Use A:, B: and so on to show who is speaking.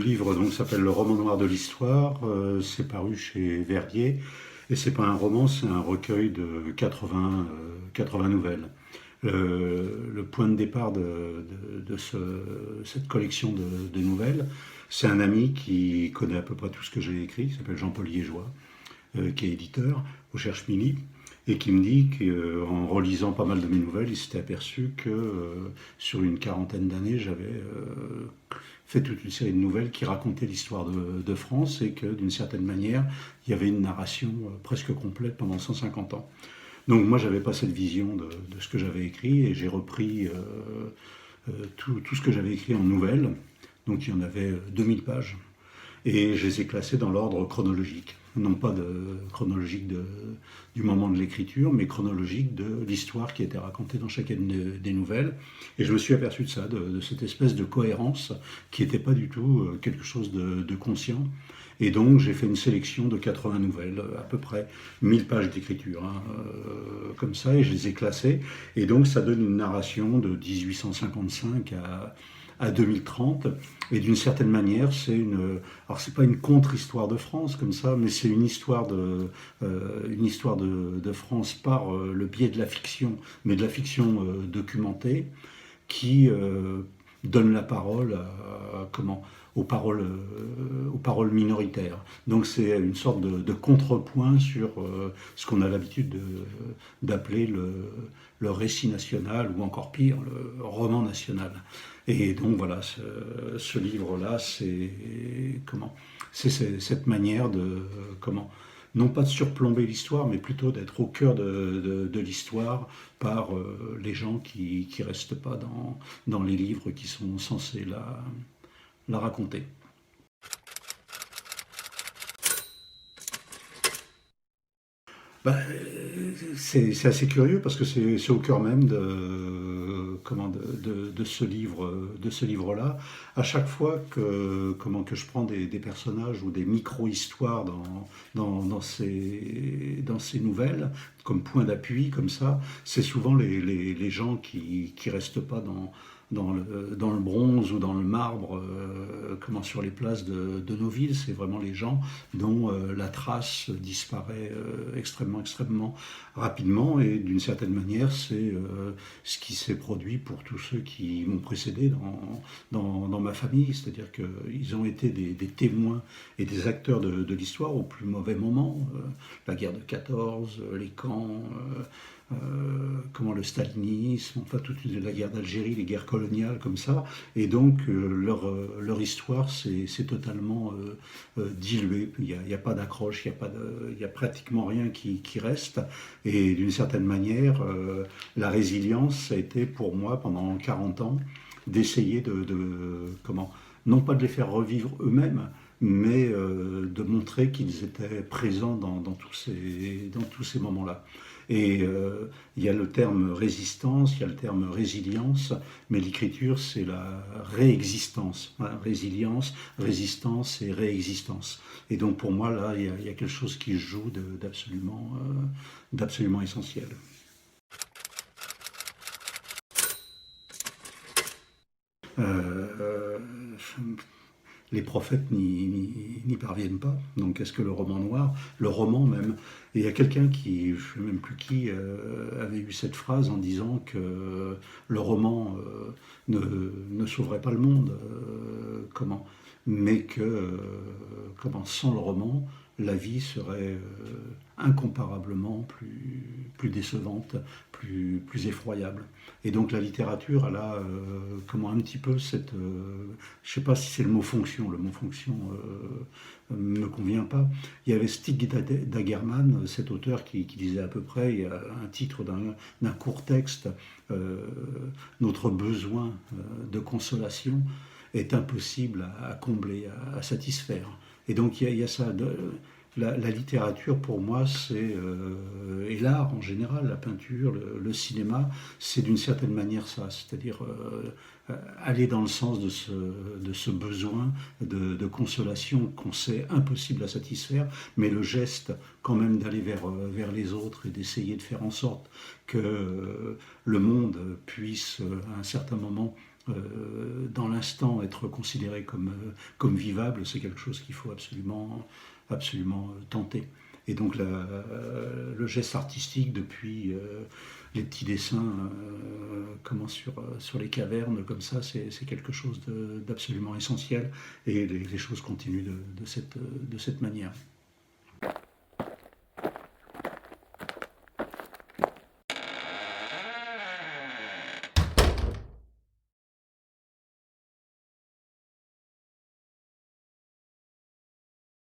A: livre donc s'appelle Le roman noir de l'histoire. C'est paru chez Verdier. Et c'est pas un roman, c'est un recueil de 80 nouvelles. Le point de départ cette collection de nouvelles, c'est un ami qui connaît à peu près tout ce que j'ai écrit, qui s'appelle Jean-Paul Liégeois, qui est éditeur au Cherche-Midi, et qui me dit qu'en relisant pas mal de mes nouvelles, il s'était aperçu que sur une quarantaine d'années, j'avais fait toute une série de nouvelles qui racontaient l'histoire de France et que d'une certaine manière, il y avait une narration presque complète pendant 150 ans. Donc moi, j'avais pas cette vision de ce que j'avais écrit et j'ai repris tout ce que j'avais écrit en nouvelles. Donc il y en avait 2000 pages. Et je les ai classés dans l'ordre chronologique. Non pas chronologique du moment de l'écriture, mais chronologique de l'histoire qui était racontée dans chacune des nouvelles. Et je me suis aperçu de ça, de cette espèce de cohérence qui n'était pas du tout quelque chose de conscient. Et donc j'ai fait une sélection de 80 nouvelles, à peu près 1000 pages d'écriture, hein, comme ça, et je les ai classées. Et donc ça donne une narration de 1855 à 2030, et d'une certaine manière, alors c'est pas une contre-histoire de France comme ça, mais c'est une histoire de France par le biais de la fiction, mais de la fiction documentée, qui donne la parole aux paroles minoritaires. Donc c'est une sorte de contrepoint sur ce qu'on a l'habitude d'appeler le récit national, ou encore pire, le roman national. Et donc voilà, ce livre-là, c'est cette manière non pas de surplomber l'histoire, mais plutôt d'être au cœur de l'histoire par les gens qui restent pas dans les livres qui sont censés la raconter. Bah, c'est assez curieux parce que c'est au cœur même de ce livre-là. À chaque fois que je prends des personnages ou des micro-histoires dans ces nouvelles, comme point d'appui, comme ça, c'est souvent les gens qui restent pas dans le bronze ou dans le marbre, sur les places de nos villes. C'est vraiment les gens dont la trace disparaît extrêmement rapidement, et d'une certaine manière, c'est ce qui s'est produit pour tous ceux qui m'ont précédé dans ma famille, c'est-à-dire qu'ils ont été des témoins et des acteurs de l'histoire au plus mauvais moment, la guerre de 14, les camps, le stalinisme, enfin toute la guerre d'Algérie, les guerres coloniales comme ça, et donc leur histoire s'est totalement diluée. Il n'y a pas d'accroche, il y a pratiquement rien qui reste, et d'une certaine manière, la résilience a été pour moi pendant 40 ans d'essayer non pas de les faire revivre eux-mêmes, mais de montrer qu'ils étaient présents dans tous ces moments-là. Et il y a le terme résistance, il y a le terme résilience, mais l'écriture, c'est la réexistence. Voilà, résilience, résistance et réexistence. Et donc pour moi, là, il y a quelque chose qui joue d'absolument essentiel. Euh, les prophètes n'y parviennent pas. Donc est-ce que le roman noir, le roman même, et il y a quelqu'un qui, je ne sais même plus qui, avait eu cette phrase en disant que le roman ne sauverait pas le monde, mais que sans le roman, la vie serait incomparablement plus décevante, plus effroyable. Et donc la littérature, elle a un petit peu cette... je ne sais pas si c'est le mot fonction me convient pas. Il y avait Stig Dagerman, cet auteur qui disait à peu près, il y a un titre d'un court texte, notre besoin de consolation est impossible à combler, à satisfaire. Et donc il y a ça. La littérature, pour moi, et l'art en général, la peinture, le cinéma, c'est d'une certaine manière ça, c'est-à-dire aller dans le sens de ce besoin de consolation qu'on sait impossible à satisfaire, mais le geste quand même d'aller vers les autres et d'essayer de faire en sorte que le monde puisse, à un certain moment, dans l'instant être considéré comme vivable, c'est quelque chose qu'il faut absolument tenter. Et donc le geste artistique depuis les petits dessins sur les cavernes comme ça, c'est quelque chose d'absolument essentiel et les choses continuent de cette manière.